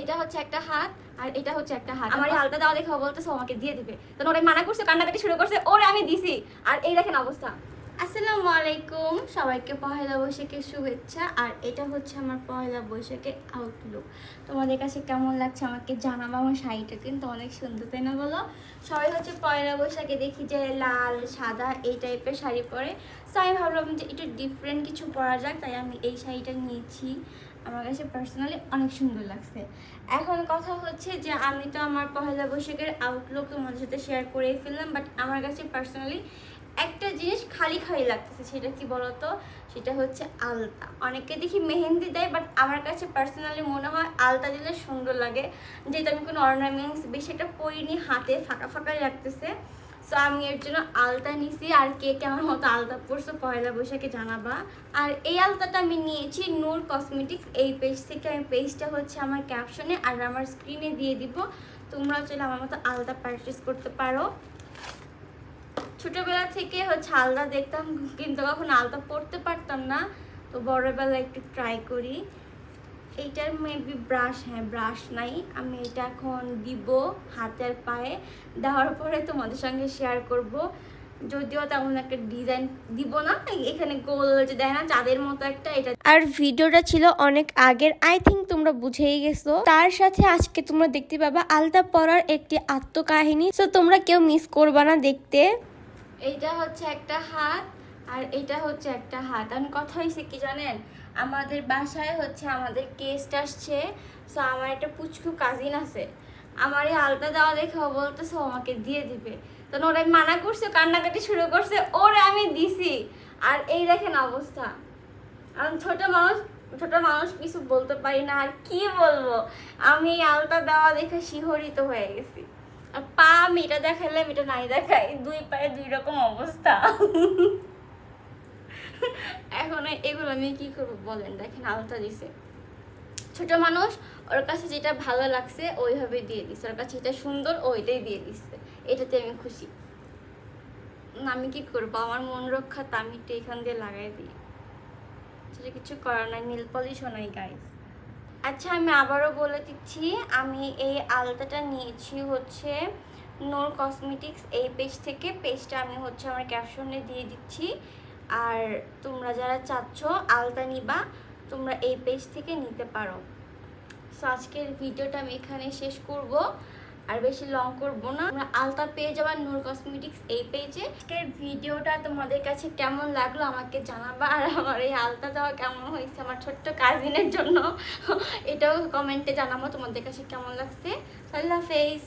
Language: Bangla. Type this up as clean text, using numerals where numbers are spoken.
এটা হচ্ছে একটা হাত আর এটা হচ্ছে একটা হাত। আমার এই হালটা দেওয়া দেখে বলতেছে আমাকে দিয়ে দিবে, তো ওরে মানা করছে, কান্নাকাটি শুরু করছে, ওরে আমি দিছি। আর এই দেখেন অবস্থা। আসসালামু আলাইকুম, সবাইকে পহেলা বৈশাখের শুভেচ্ছা। আর এটা হচ্ছে আমার পহেলা বৈশাখের আউটলুক। তোমাদের কাছে কেমন লাগছে আমাকে জানাবো। আমার শাড়িটা কিন্তু অনেক সুন্দর, তাই না বলো? সবাই হচ্ছে পয়লা বৈশাখে দেখি যে লাল সাদা এই টাইপের শাড়ি পরে, তো আমি ভাবলাম যে একটু ডিফারেন্ট কিছু পরা যাক, তাই আমি এই শাড়িটা নিয়েছি। আমার কাছে পার্সোনালি অনেক সুন্দর লাগছে। এখন কথা হচ্ছে যে আমি তো আমার পহেলা বৈশাখের আউটলুক তোমাদের সাথে শেয়ার করেই ফেললাম, বাট আমার কাছে পার্সোনালি একটা জিনিস খালি খালি লাগতেছে। সেটা কি বলতো? সেটা হচ্ছে আলতা। অনেকে দেখি মেহেন্দি দেয়, বাট আমার কাছে পার্সোনালি মনে হয় আলতা দিলে সুন্দর লাগে, যেহেতু আমি কোনো অর্নামেন্টস বেশি একটা পরিনি, হাতে ফাঁকা ফাঁকাই লাগতেছে। সো আমি এর জন্য আলতা নিছি। আর কে কেমন মতো আলতা পরছো পয়লা বৈশাখে জানাবা। আর এই আলতাটা আমি নিয়েছি নূর কসমেটিক্স এই পেজ থেকে। আমি পেজটা হচ্ছে আমার ক্যাপশনে আর আমার স্ক্রিনে দিয়ে দিব, তোমরাও চাইলে আমার মতো আলতা পারচেস করতে পারো। ছোটোবেলা থেকে হচ্ছে আলতা দেখতাম, কিন্তু কখন আলতা পরতে পারতাম না, তো বড়বেলা একটু ট্রাই করি। এইটার মেবি ব্রাশ, হ্যাঁ ব্রাশ নাই, আমি এটা এখন দিব হাতের পায়ে। দেওয়ার পরে তোমাদের সঙ্গে শেয়ার করব। যদিও তেমন একটা ডিজাইন দিব না, এখানে গোল যে দেয় না চাঁদের মতো একটা, এটা। আর ভিডিওটা ছিল অনেক আগের, আই থিঙ্ক তোমরা বুঝেই গেছো। তার সাথে আজকে তোমরা দেখতে পাবা আলতা পরার একটি আত্মকাহিনী, তো তোমরা কেউ মিস করবা না দেখতে। এইটা হচ্ছে একটা হাত আর এটা হচ্ছে একটা হাত। আর কথা হয়েছে কি জানেন, আমাদের বাসায় হচ্ছে আমাদের গেস্ট আসছে। সো আমার একটা পুচকু কাজিন আছে, আমার এই আলতা দেওয়া দেখে ও বলতেছে ও আমাকে দিয়ে দিবে, তো ওরা মানা করছে, কান্নাকাটি শুরু করছে, ওরে আমি দিছি। আর এই দেখেন অবস্থা। আমি ছোট মানুষ কিছু বলতে পারি না, আর কি বলবো। আমি এই আলতা দেওয়া দেখে শিহরিত হয়ে গেছি। আর পা আমি এটা দেখালাম, এটা নাই দেখাই, দুই পায়ে দুই রকম অবস্থা। এখন এগুলো আমি কি করবো বলেন? দেখেন আলতা দিছে, ছোট মানুষ, ওর কাছে যেটা ভালো লাগছে ওইভাবে দিয়ে দিচ্ছে, ওর কাছে এটা সুন্দর ওইটাই দিয়ে দিচ্ছে, এটাতে আমি খুশি। আমি কি করবো, আমার মন রক্ষা তামিটা এখান দিয়ে লাগাই দিই, সেটা কিছু করার নাই, নীল পলিশও নাই গাইস। আচ্ছা আমি আবারও বলে দিচ্ছি, আমি এই আলতাটা নিয়েছি হচ্ছে নূর কসমেটিক্স এই পেজ থেকে। পেজটা আমি হচ্ছে আমার ক্যাপশনে দিয়ে দিচ্ছি। আর তোমরা যারা চাচ্ছ আলতা নিবা, তোমরা এই পেজ থেকে নিতে পারো। সো আজকের ভিডিওটা আমি এখানে শেষ করব, আর বেশি লং করব না। তোমরা আলতা পেয়ে যাবা নূর কসমেটিক্স এই পেজে। আজকের ভিডিওটা তোমাদের কাছে কেমন লাগলো আমাকে জানাবা। আর আমার এই আলতা দেওয়া কেমন হয়েছে আমার ছোট্ট কাজিনের জন্য, এটাও কমেন্টে জানাবো তোমাদের কাছে কেমন লাগছে। আল্লাহ হাফেজ।